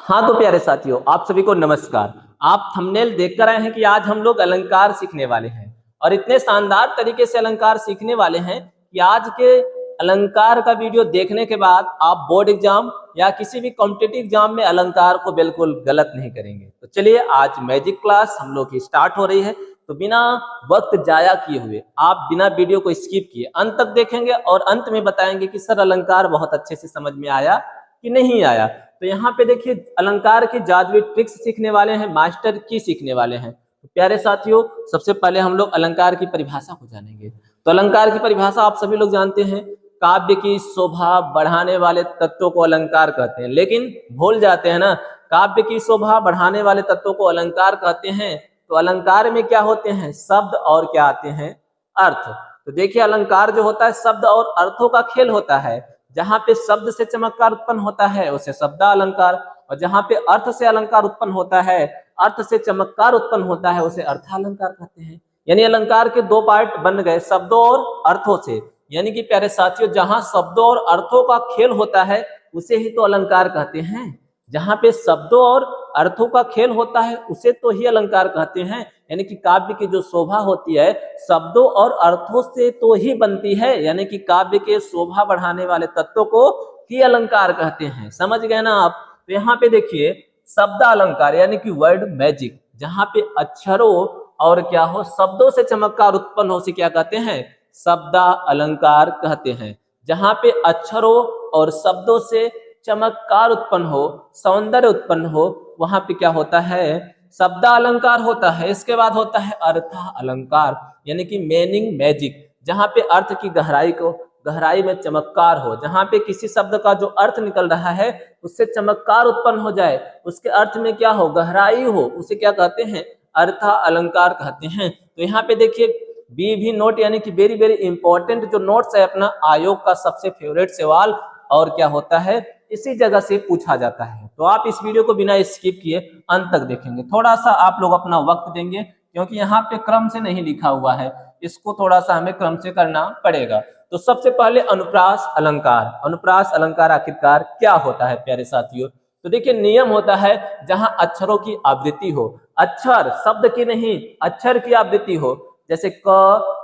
हाँ तो प्यारे साथियों, आप सभी को नमस्कार। आप थंबनेल देखकर आए हैं कि आज हम लोग अलंकार सीखने वाले हैं और इतने शानदार तरीके से अलंकार सीखने वाले हैं कि आज के अलंकार का वीडियो देखने के बाद आप बोर्ड एग्जाम या किसी भी कॉम्पिटिटिव एग्जाम में अलंकार को बिल्कुल गलत नहीं करेंगे। तो चलिए, आज मैजिक क्लास हम लोग की स्टार्ट हो रही है। तो बिना वक्त जाया किए हुए आप बिना वीडियो को स्किप किए अंत तक देखेंगे और अंत में बताएंगे कि सर अलंकार बहुत अच्छे से समझ में आया कि नहीं आया। तो यहाँ पे देखिए, अलंकार की जादुई ट्रिक्स सीखने वाले हैं, मास्टर की सीखने वाले हैं। तो प्यारे साथियों, सबसे पहले हम लोग अलंकार की परिभाषा को जानेंगे। तो अलंकार की परिभाषा आप सभी लोग जानते हैं, काव्य की शोभा बढ़ाने वाले तत्वों को अलंकार कहते हैं। लेकिन भूल जाते हैं ना, काव्य की शोभा बढ़ाने वाले तत्वों को अलंकार कहते हैं। तो अलंकार में क्या होते हैं? शब्द और क्या आते हैं? अर्थ। तो देखिए, अलंकार जो होता है शब्द और अर्थों का खेल होता है। जहां पे शब्द से चमत्कार उत्पन्न होता है उसे शब्दालंकार, और जहां पे अर्थ से अलंकार उत्पन्न होता है, अर्थ से चमत्कार उत्पन्न होता है, उसे अर्थालंकार कहते हैं। यानी अलंकार के दो पार्ट बन गए, शब्दों और अर्थों से। यानी कि प्यारे साथियों, जहां शब्दों और अर्थों का खेल होता है उसे ही तो अलंकार कहते हैं। जहां पे शब्दों और अर्थों का खेल होता है उसे तो ही अलंकार कहते हैं। यानी कि काव्य की जो शोभा होती है शब्दों और अर्थों से तो ही बनती है। यानी कि काव्य के शोभा बढ़ाने वाले तत्वों को ही अलंकार कहते हैं। समझ गए ना आप? तो यहाँ पे देखिए, शब्द अलंकार यानी कि वर्ड मैजिक, जहां पे अक्षरों और क्या हो, शब्दों से चमत्कार उत्पन्न हो, से क्या कहते हैं? शब्दा अलंकार कहते हैं। जहां पे अक्षरों और शब्दों से चमत्कार उत्पन्न हो, सौंदर्य उत्पन्न हो, वहां पे क्या होता है? शब्द अलंकार होता है। इसके बाद होता है अर्थ अलंकार, यानी कि मीनिंग मैजिक, जहां पे अर्थ की गहराई में चमत्कार हो। जहां पे किसी शब्द का जो अर्थ निकल रहा है उससे चमत्कार उत्पन्न हो जाए, उसके अर्थ में क्या हो? गहराई हो, उसे क्या कहते हैं? अर्थ अलंकार कहते हैं। तो यहाँ पे देखिए, बी भी नोट, यानी कि वेरी वेरी इंपॉर्टेंट जो नोट्स है अपना, आयोग का सबसे फेवरेट सवाल और क्या होता है, इसी जगह से पूछा जाता है। तो आप इस वीडियो को बिना स्किप किए अंत तक देखेंगे। थोड़ा सा आप लोग अपना वक्त देंगे, क्योंकि यहाँ पे क्रम से नहीं लिखा हुआ है, इसको थोड़ा सा हमें क्रम से करना पड़ेगा। तो सबसे पहले अनुप्रास अलंकार। अनुप्रास अलंकार आखिरकार क्या होता है प्यारे साथियों? तो देखिए, नियम होता है जहां अक्षरों की आवृत्ति हो, अक्षर शब्द की नहीं, अक्षर की आवृत्ति हो। जैसे क,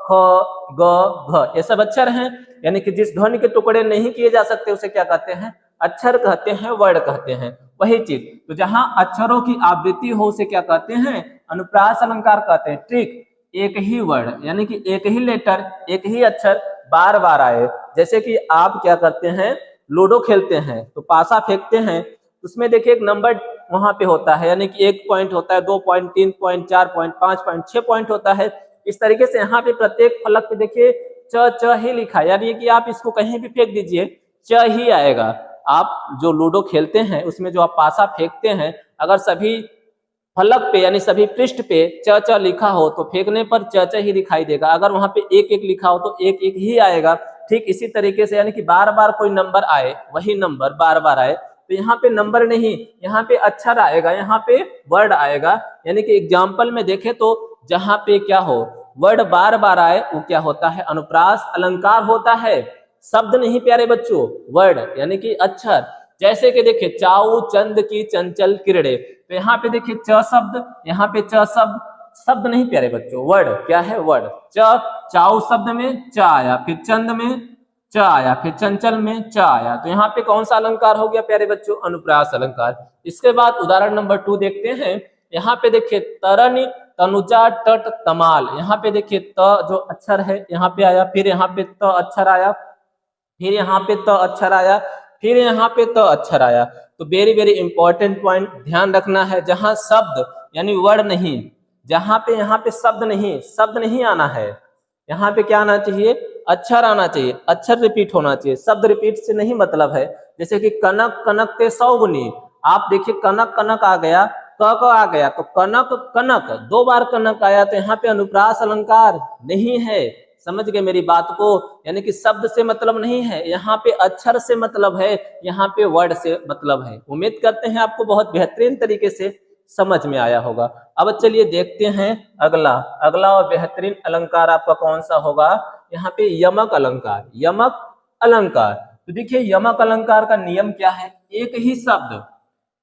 ख, ग, घ, ये सब अक्षर हैं। यानी कि जिस ध्वनि के टुकड़े नहीं किए जा सकते उसे क्या कहते हैं? अक्षर कहते हैं, वर्ड कहते हैं। वही चीज, तो जहां अक्षरों की आवृत्ति हो उसे क्या कहते हैं? अनुप्रास अलंकार कहते हैं। ट्रिक, एक ही वर्ड यानी कि एक ही लेटर, एक ही अक्षर बार बार आए। जैसे कि आप क्या करते हैं, लूडो खेलते हैं तो पासा फेंकते हैं, उसमें देखिए एक नंबर वहां पे होता है, यानी कि 1 पॉइंट होता है, 2 point, 3 point, 4 point, 5 point, 6 point होता है। इस तरीके से यहाँ पे प्रत्येक फलक पे देखिए च च ही लिखा है, यानी कि आप इसको कहीं भी फेंक दीजिए च ही आएगा। आप जो लूडो खेलते हैं उसमें जो आप पासा फेंकते हैं, अगर सभी फलक पे यानी सभी पृष्ठ पे च च लिखा हो तो फेंकने पर च च ही दिखाई देगा। अगर वहां पे एक एक लिखा हो तो एक एक ही आएगा। ठीक इसी तरीके से, यानी कि बार बार कोई नंबर आए, वही नंबर बार बार आए, तो यहाँ पे नंबर नहीं, यहाँ पे अक्षर आएगा, यहाँ पे वर्ड आएगा। यानी कि एग्जाम्पल में देखें तो जहां पे क्या हो, वर्ड बार बार आए, वो क्या होता है? अनुप्रास अलंकार होता है। शब्द नहीं प्यारे बच्चों, वर्ड यानी कि अक्षर। जैसे कि देखिए, चाऊ चंद की चंचल किरणे, तो यहाँ पे देखिए च शब्द, यहाँ पे च शब्द, शब्द नहीं प्यारे बच्चों, वर्ड। क्या है? वर्ड। चाऊ शब्द में च आया, फिर चंद में च आया, फिर चंचल में च आया। तो यहाँ पे कौन सा अलंकार हो गया प्यारे बच्चों? अनुप्रास अलंकार। इसके बाद उदाहरण नंबर 2 देखते हैं। यहाँ पे देखिए, तरनी तनुजा तट तमाल, यहाँ पे देखिए त जो अक्षर है यहाँ पे आया, फिर यहाँ पे त अक्षर आया, फिर यहाँ पे त अक्षर आया, फिर यहाँ पे त अक्षर आया। तो वेरी वेरी इंपॉर्टेंट पॉइंट ध्यान रखना है, जहां शब्द यानी वर्ड नहीं, जहां पे यहाँ पे शब्द नहीं, शब्द नहीं आना है, यहाँ पे क्या आना चाहिए? अक्षर आना चाहिए, अक्षर रिपीट होना चाहिए। शब्द रिपीट से नहीं मतलब है। जैसे कि कनक कनक ते सौगुनी, आप देखिए कनक कनक आ गया, क आ गया, तो कनक कनक 2 बार कनक आया, तो यहाँ पे अनुप्रास अलंकार नहीं है। समझ गए मेरी बात को? यानी कि शब्द से मतलब नहीं है, यहाँ पे अक्षर से मतलब है, यहाँ पे वर्ड से मतलब है। उम्मीद करते हैं आपको बहुत बेहतरीन तरीके से समझ में आया होगा। अब चलिए देखते हैं अगला अगला और बेहतरीन अलंकार आपका कौन सा होगा? यहाँ पे यमक अलंकार। यमक अलंकार, तो देखिए यमक अलंकार का नियम क्या है? एक ही शब्द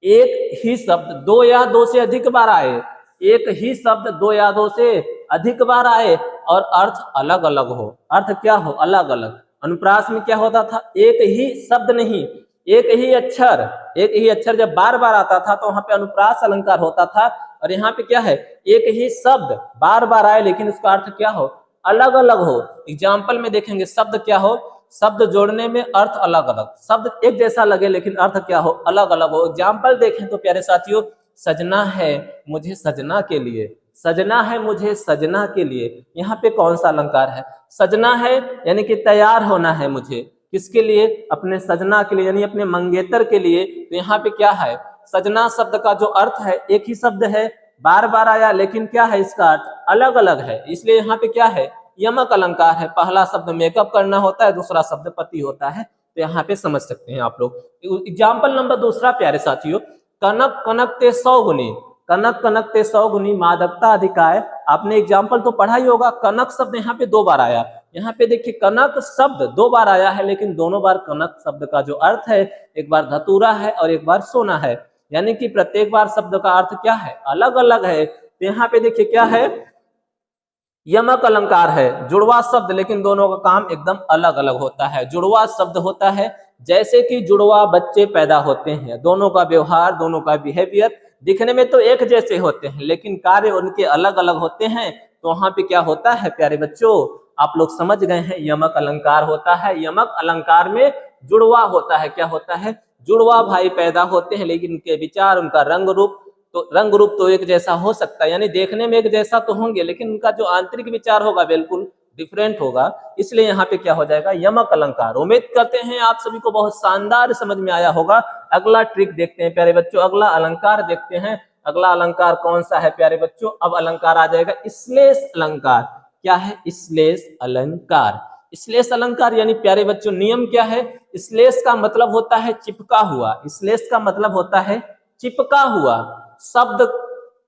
एक ही शब्द दो या दो से अधिक बार आए, एक ही शब्द दो या दो से अधिक बार आए और अर्थ अलग अलग हो, अर्थ क्या हो, अलग अलग। अनुप्रास में क्या होता था, एक ही शब्द नहीं, एक ही अक्षर, एक ही अक्षर जब बार बार आता था तो वहां पे अनुप्रास अलंकार होता था। और यहाँ पे क्या है, एक ही शब्द बार बार आए लेकिन उसका अर्थ क्या हो, अलग अलग हो। एग्जाम्पल में देखेंगे शब्द क्या हो, शब्द जोड़ने में अर्थ अलग अलग, शब्द एक जैसा लगे लेकिन अर्थ क्या हो, अलग अलग हो। एग्जाम्पल देखें तो प्यारे साथियों, सजना है मुझे सजना के लिए, सजना है मुझे सजना के लिए, यहाँ पे कौन सा अलंकार है, सजना है यानी कि तैयार होना है मुझे, किसके लिए, अपने सजना के लिए यानी अपने मंगेतर के लिए। तो यहाँ पे क्या है, सजना शब्द का जो अर्थ है एक ही शब्द है, बार बार आया लेकिन क्या है, इसका अर्थ अलग अलग है, इसलिए यहाँ पे क्या है, यमक अलंकार है। पहला शब्द मेकअप करना होता है, दूसरा शब्द पति होता है, तो यहाँ पे समझ सकते हैं आप लोग। एग्जाम्पल नंबर दूसरा प्यारे साथियों, कनक कनक ते 100 गुनी, कनक कनक ते 100 गुनी मादकता अधिकाय। आपने एग्जाम्पल तो पढ़ा ही होगा, कनक शब्द यहाँ पे दो बार आया, यहाँ पे देखिए कनक शब्द दो बार आया है लेकिन दोनों बार कनक शब्द का जो अर्थ है, एक बार धतूरा है और एक बार सोना है, यानी कि प्रत्येक बार शब्द का अर्थ क्या है, अलग अलग है। तो यहाँ पे देखिए क्या है, यमक अलंकार है, जुड़वा शब्द लेकिन दोनों का काम एकदम अलग अलग होता है। जुड़वा शब्द होता है जैसे कि जुड़वा बच्चे पैदा होते हैं, दोनों का व्यवहार, दोनों का बिहेवियर दिखने में तो एक जैसे होते हैं लेकिन कार्य उनके अलग अलग होते हैं। तो वहां पे क्या होता है प्यारे बच्चों, आप लोग समझ गए हैं, यमक अलंकार होता है। यमक अलंकार में जुड़वा होता है, क्या होता है, जुड़वा भाई पैदा होते हैं लेकिन उनके विचार, उनका रंग रूप तो एक जैसा हो सकता है, यानी देखने में एक जैसा तो होंगे लेकिन उनका जो आंतरिक विचार होगा बिल्कुल डिफरेंट होगा, इसलिए यहाँ पे क्या हो जाएगा, यमक अलंकार। उम्मीद करते हैं आप सभी को बहुत शानदार समझ में आया होगा। अगला ट्रिक देखते हैं प्यारे बच्चों, अगला अलंकार देखते हैं। अगला अलंकार कौन सा है प्यारे बच्चों, अब अलंकार आ जाएगा श्लेष अलंकार। क्या है, श्लेष अलंकार। श्लेष अलंकार यानी प्यारे बच्चों नियम क्या है, श्लेष का मतलब होता है चिपका हुआ, श्लेष का मतलब होता है चिपका हुआ। शब्द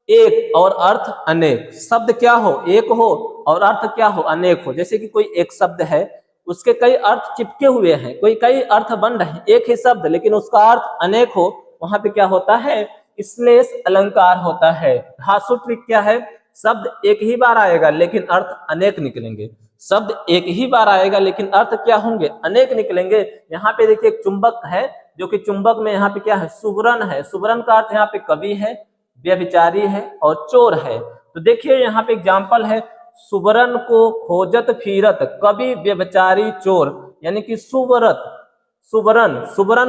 एक और अर्थ अनेक, शब्द क्या हो, एक हो और अर्थ क्या हो, अनेक हो। जैसे कि कोई एक शब्द है, उसके कई अर्थ चिपके हुए हैं, कोई कई अर्थ बन रहे हैं, एक ही शब्द लेकिन उसका अर्थ अनेक हो, वहां पे क्या होता है, श्लेष अलंकार होता है। धासु ट्रिक क्या है, शब्द एक ही बार आएगा लेकिन अर्थ अनेक निकलेंगे, शब्द एक ही बार आएगा लेकिन अर्थ क्या होंगे, अनेक निकलेंगे। यहाँ पे देखिए एक चुंबक है, जो कि चुंबक में यहाँ पे क्या है, सुवर्ण है, सुवर्ण का अर्थ यहाँ पे कवि है, व्यभिचारी है और चोर है। तो देखिए यहाँ पे एग्जाम्पल है, सुवर्ण को खोजत फिरत कवि व्यभिचारी चोर, यानी कि सुवर्ण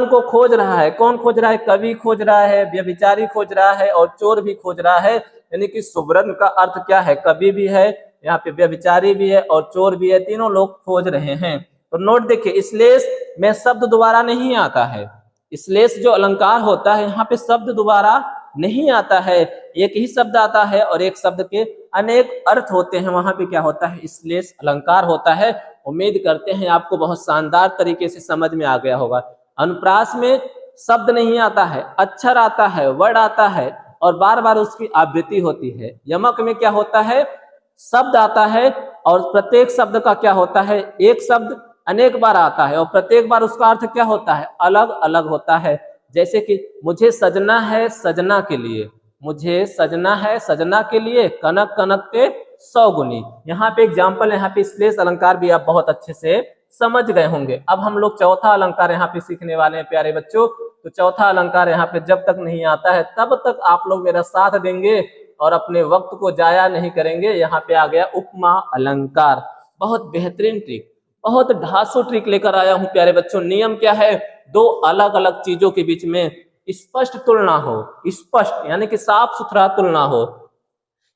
को खोज रहा है, कौन खोज रहा है, कवि खोज रहा है, व्यभिचारी खोज रहा है और चोर भी खोज रहा है। यानी कि सुवर्ण का अर्थ क्या है, कवि भी है, यहाँ पे व्यभिचारी भी है और चोर भी है, तीनों लोग खोज रहे हैं। तो नोट देखिए, श्लेष में शब्द दोबारा नहीं आता है, श्लेष जो अलंकार होता है यहाँ पे शब्द दोबारा नहीं आता है, एक ही शब्द आता है और एक शब्द के अनेक अर्थ होते हैं, वहां पे क्या होता है, श्लेष अलंकार होता है। उम्मीद करते हैं आपको बहुत शानदार तरीके से समझ में आ गया होगा। अनुप्रास में शब्द नहीं आता है, अक्षर आता है, वर्ड आता है और बार बार उसकी आवृत्ति होती है। यमक में क्या होता है, शब्द आता है और प्रत्येक शब्द का क्या होता है, एक शब्द अनेक बार आता है और प्रत्येक बार उसका अर्थ क्या होता है, अलग अलग होता है। जैसे कि मुझे सजना है सजना के लिए, मुझे सजना है सजना के लिए, कनक कनक के 100 गुनी। यहाँ पे एग्जाम्पल, यहाँ पे श्लेष अलंकार भी आप बहुत अच्छे से समझ गए होंगे। अब हम लोग चौथा अलंकार यहाँ पे सीखने वाले हैं प्यारे बच्चों। तो चौथा अलंकार यहाँ पे जब तक नहीं आता है तब तक आप लोग मेरा साथ देंगे और अपने वक्त को जाया नहीं करेंगे। यहाँ पे आ गया उपमा अलंकार, बहुत बेहतरीन ट्रिक, बहुत ढासू ट्रिक लेकर आया हूं प्यारे बच्चों। नियम क्या है, दो अलग अलग चीजों के बीच में स्पष्ट तुलना हो, स्पष्ट यानी कि साफ सुथरा तुलना हो।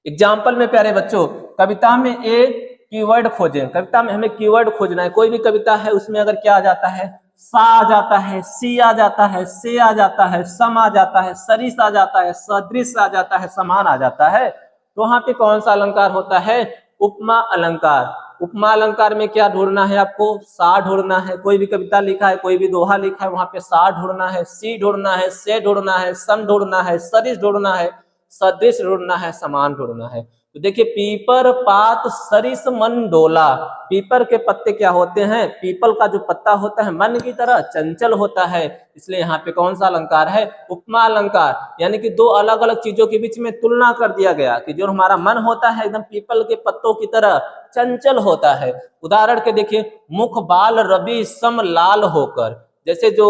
एग्जाम्पल में प्यारे बच्चों, कविता में ए कीवर्ड खोजें, कविता में हमें कीवर्ड खोजना है। कोई भी कविता है उसमें अगर क्या आ जाता है, सा आ जाता है, सी आ जाता है, से आ जाता है, सम आ जाता है, सरिस आ जाता है, सदृश आ जाता है, समान आ जाता है, तो वहां पे कौन सा अलंकार होता है, उपमा अलंकार। उपमा अलंकार में क्या ढूंढना है आपको, सा ढूंढना है। कोई भी कविता लिखा है, कोई भी दोहा लिखा है, वहां पे सा ढूंढना है, सी ढूंढना है, से ढूंढना है, सम ढूंढना है, सरिस ढूंढना है, सदृश ढूंढना है, समान ढूंढना है। तो देखिए पीपर पात सरिस मन डोला, पीपर के पत्ते क्या होते हैं, पीपल का जो पत्ता होता है मन की तरह चंचल होता है, इसलिए यहाँ पे कौन सा अलंकार है, उपमा अलंकार। यानी कि दो अलग अलग चीजों के बीच में तुलना कर दिया गया कि जो हमारा मन होता है एकदम पीपल के पत्तों की तरह चंचल होता है। उदाहरण के देखिए, मुख बाल रवि सम लाल होकर, जैसे जो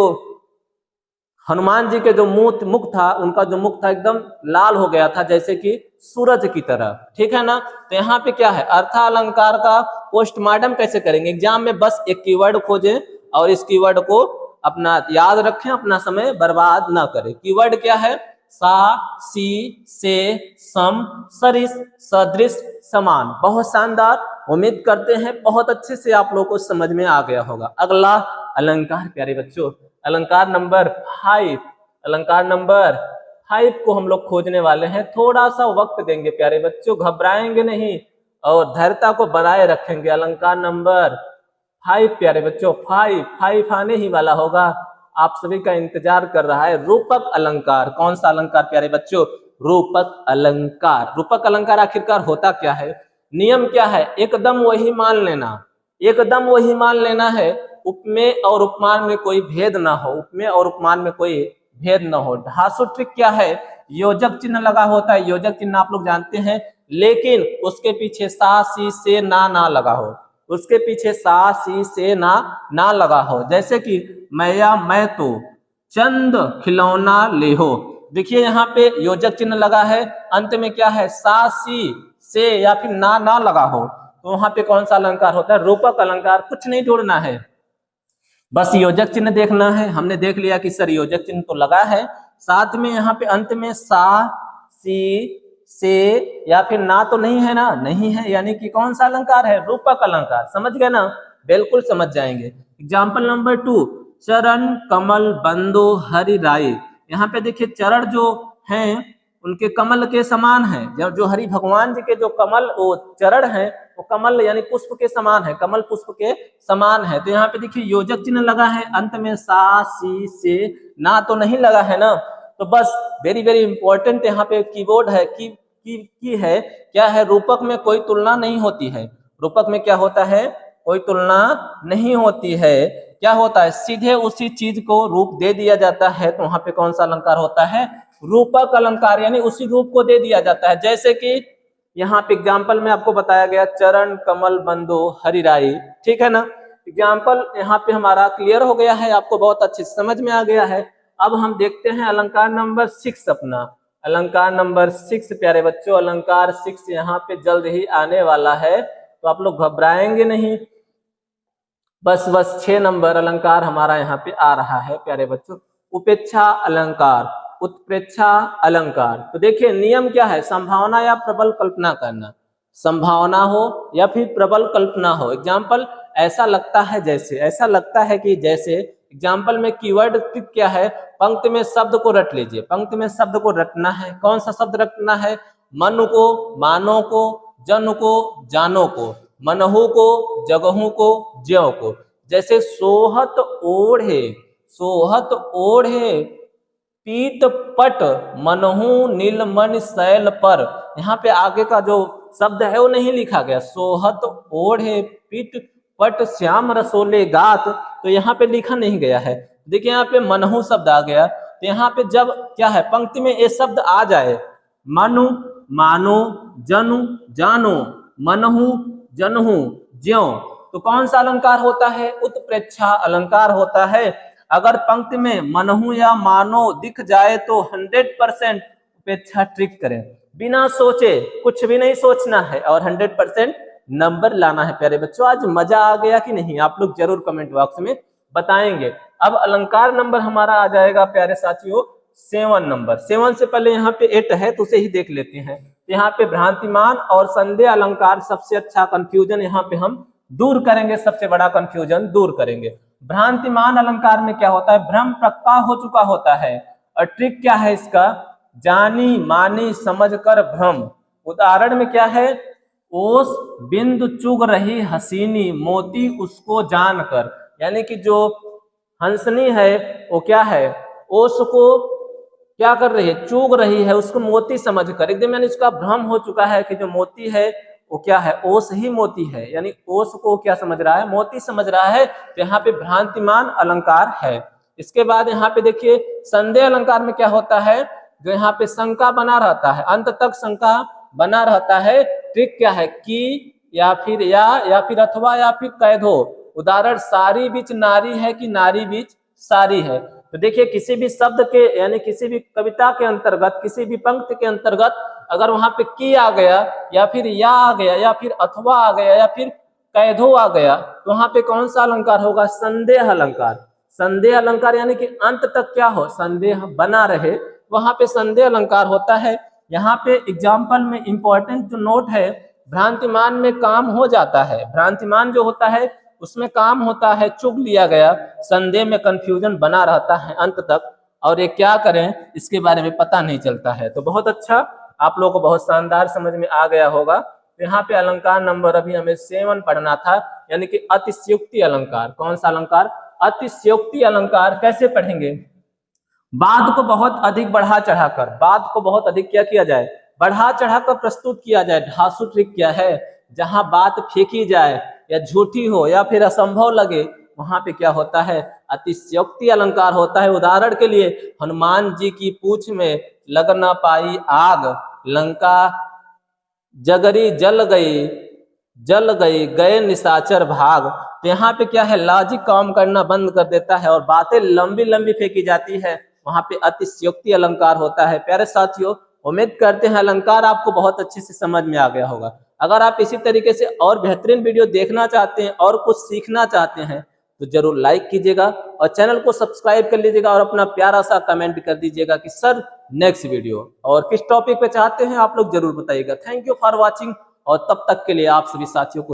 हनुमान जी के जो मुख था, उनका जो मुख था एकदम लाल हो गया था जैसे कि सूरज की तरह, ठीक है ना। तो यहाँ पे क्या है, अर्थालंकार का पोस्टमार्टम कैसे करेंगे, एग्जाम में बस एक कीवर्ड खोजें और इस कीवर्ड को अपना याद रखें, अपना समय बर्बाद ना करें। कीवर्ड क्या है, सा, सी, से, सम, सरिस, सदृश, समान। बहुत शानदार, उम्मीद करते हैं बहुत अच्छे से आप लोगों को समझ में आ गया होगा। अगला अलंकार प्यारे बच्चों, अलंकार नंबर 5, अलंकार नंबर 5 को हम लोग खोजने वाले हैं। थोड़ा सा वक्त देंगे प्यारे बच्चों, घबराएंगे नहीं और धैर्यता को बनाए रखेंगे। अलंकार नंबर 5 प्यारे बच्चों, 5 आने ही वाला होगा, आप सभी का इंतजार कर रहा है। रूपक अलंकार, कौन सा अलंकार प्यारे बच्चों, रूपक अलंकार। रूपक अलंकार आखिरकार होता क्या है, नियम क्या है, एकदम वही मान लेना, एकदम वही मान लेना है, उपमेय और उपमान में कोई भेद ना हो, उपमेय और उपमान में कोई भेद ना हो। धातु ट्रिक क्या है, योजक चिन्ह लगा होता है, योजक चिन्ह आप लोग जानते हैं, लेकिन उसके पीछे सा, सी, से, ना लगा हो, उसके पीछे सा, सी, से, ना लगा हो। जैसे कि मैया मैं तो चंद खिलौना ले हो, देखिए यहाँ पे योजक चिन्ह लगा है, अंत में क्या है, सा, सी, से या फिर ना लगा हो, तो वहां पे कौन सा अलंकार होता है, रूपक अलंकार। कुछ नहीं ढूंढना है, बस योजक चिन्ह देखना है। हमने देख लिया कि सर योजक चिन्ह तो लगा है, साथ में यहाँ पे अंत में सा, सी, से या फिर ना तो नहीं है ना, नहीं है, यानी कि कौन सा अलंकार है, रूपक अलंकार। समझ गए ना, बिल्कुल समझ जाएंगे। एग्जाम्पल नंबर 2, चरण कमल बंदो हरि राय। यहाँ पे देखिए चरण जो हैं उनके कमल के समान है, जो हरि भगवान जी के जो कमल वो चरण है वो कमल यानी पुष्प के समान है, कमल पुष्प के समान है। तो यहाँ पे देखिए योजक चिन्ह लगा है, अंत में सा, सी, से, ना तो नहीं लगा है ना। तो बस वेरी वेरी इंपॉर्टेंट यहाँ पे कीवर्ड है की है, क्या है, रूपक में कोई तुलना नहीं होती है, रूपक में क्या होता है, कोई तुलना नहीं होती है। क्या होता है, सीधे उसी चीज को रूप दे दिया जाता है, तो वहां पे कौन सा अलंकार होता है, रूपक अलंकार, यानी उसी रूप को दे दिया जाता है। जैसे कि यहाँ पे एग्जाम्पल में आपको बताया गया, चरण कमल बंदो हरि राई, ठीक है ना। एग्जाम्पल यहाँ पे हमारा क्लियर हो गया है, आपको बहुत अच्छे समझ में आ गया है। अब हम देखते हैं अलंकार नंबर 6 अपना, अलंकार नंबर 6 प्यारे बच्चों, अलंकार 6 यहाँ पे जल्द ही आने वाला है, तो आप लोग घबराएंगे नहीं। बस 6 नंबर अलंकार हमारा यहाँ पे आ रहा है प्यारे बच्चों। उपेक्षा अलंकार, उत्प्रेक्षा अलंकार। तो देखिए नियम क्या है, संभावना या प्रबल कल्पना करना, संभावना हो या फिर प्रबल कल्पना हो। एग्जाम्पल, ऐसा लगता है जैसे, ऐसा लगता है कि जैसे। एग्जाम्पल में कीवर्ड क्या है, पंक्ति में शब्द को रट लीजिए, पंक्ति में शब्द को रटना है। कौन सा शब्द रटना है, मन को, मानो को, जन को, जानो को, मनहु को, जगहू को, ज्यों को। जैसे सोहत ओढ़े, सोहत ओढ़े पीत पट मनहु नीलमणि शैल पर। यहाँ पे आगे का जो शब्द है वो नहीं लिखा गया, सोहत ओढ़े पीत पट श्याम रसोले गात, तो यहाँ पे लिखा नहीं गया है। देखिए यहाँ पे मनहु शब्द आ गया, तो यहाँ पे जब क्या है, पंक्ति में ये शब्द आ जाए, मनु, मानो, जनु, जानो, मनहु, जनहु, ज्यों, तो कौन सा अलंकार होता है, उत्प्रेक्षा अलंकार होता है। अगर पंक्ति में मनहु या मानो दिख जाए तो 100% उपेक्षा ट्रिक करें, बिना सोचे, कुछ भी नहीं सोचना है और 100% नंबर लाना है। प्यारे बच्चों आज मजा आ गया कि नहीं, आप लोग जरूर कमेंट बॉक्स में बताएंगे। अब अलंकार नंबर हमारा आ जाएगा प्यारे साथियों 7 नंबर। 7 से पहले यहाँ पे 8 है तो उसे ही देख लेते हैं। यहाँ पे भ्रांतिमान और संदेह अलंकार, सबसे अच्छा कंफ्यूजन यहाँ पे हम दूर करेंगे, सबसे बड़ा कंफ्यूजन दूर करेंगे। भ्रांतिमान अलंकार में क्या होता है, भ्रम पक्का हो चुका होता है, और ट्रिक क्या है इसका, जानी मानी समझ कर भ्रम। उदाहरण में क्या है, ओस बिंदु चुग रही हसीनी मोती उसको जानकर, यानी कि जो हंसनी है वो क्या है, ओस को क्या कर रही है, चूग रही है उसको मोती समझकर। एकदम यानी उसका भ्रम हो चुका है कि जो मोती है वो क्या है, ओस ही मोती है, यानी ओस को क्या समझ रहा है, मोती समझ रहा है। तो यहाँ पे भ्रांतिमान अलंकार है। इसके बाद यहाँ पे देखिए संदेह अलंकार में क्या होता है, जो यहाँ पे शंका बना रहता है, अंत तक शंका बना रहता है। ट्रिक क्या है, की या फिर या फिर अथवा या फिर कैद हो। उदाहरण सारी बीच नारी है कि नारी बीच सारी है। तो देखिए किसी भी शब्द के यानी किसी भी कविता के अंतर्गत, किसी भी पंक्ति के अंतर्गत अगर वहां पे की आ गया या फिर या आ गया या फिर अथवा आ गया या फिर कैदो आ गया, तो वहां पे कौन सा अलंकार होगा, संदेह अलंकार। संदेह अलंकार यानी कि अंत तक क्या हो, संदेह बना रहे, वहां पे संदेह अलंकार होता है। यहाँ पे एग्जाम्पल में इंपॉर्टेंट जो नोट है, भ्रांतिमान में काम हो जाता है, भ्रांतिमान जो होता है उसमें काम होता है, चुग लिया गया, संदेह में कंफ्यूजन बना रहता है अंत तक, और ये क्या करें इसके बारे में पता नहीं चलता है। तो बहुत अच्छा, आप लोगों को बहुत शानदार समझ में आ गया होगा। तो यहाँ पे अलंकार नंबर अभी हमें 7 पढ़ना था, यानी कि अतिशयोक्ति अलंकार। कौन सा अलंकार, अतिशयोक्ति अलंकार। कैसे पढ़ेंगे, बात को बहुत अधिक बढ़ा चढ़ाकर, बात को बहुत अधिक क्या किया जाए, बढ़ा चढ़ाकर प्रस्तुत किया जाए। ढासु ट्रिक क्या है, जहां बात फेंकी जाए या झूठी हो या फिर असंभव लगे, वहां पे क्या होता है, अतिशयोक्ति अलंकार होता है। उदाहरण के लिए हनुमान जी की पूंछ में लग न पाई आग, लंका जगरी जल गई गए निशाचर भाग। तो यहाँ पे क्या है, लॉजिक काम करना बंद कर देता है और बातें लंबी लंबी फेंकी जाती है, वहां पे अतिशयोक्ति अलंकार होता है। प्यारे साथियों, उम्मीद करते हैं अलंकार आपको बहुत अच्छे से समझ में आ गया होगा। अगर आप इसी तरीके से और बेहतरीन वीडियो देखना चाहते हैं और कुछ सीखना चाहते हैं तो जरूर लाइक कीजिएगा और चैनल को सब्सक्राइब कर लीजिएगा और अपना प्यारा सा कमेंट कर दीजिएगा कि सर नेक्स्ट वीडियो और किस टॉपिक पे चाहते हैं, आप लोग जरूर बताइएगा। थैंक यू फॉर वॉचिंग, और तब तक के लिए आप सभी साथियों को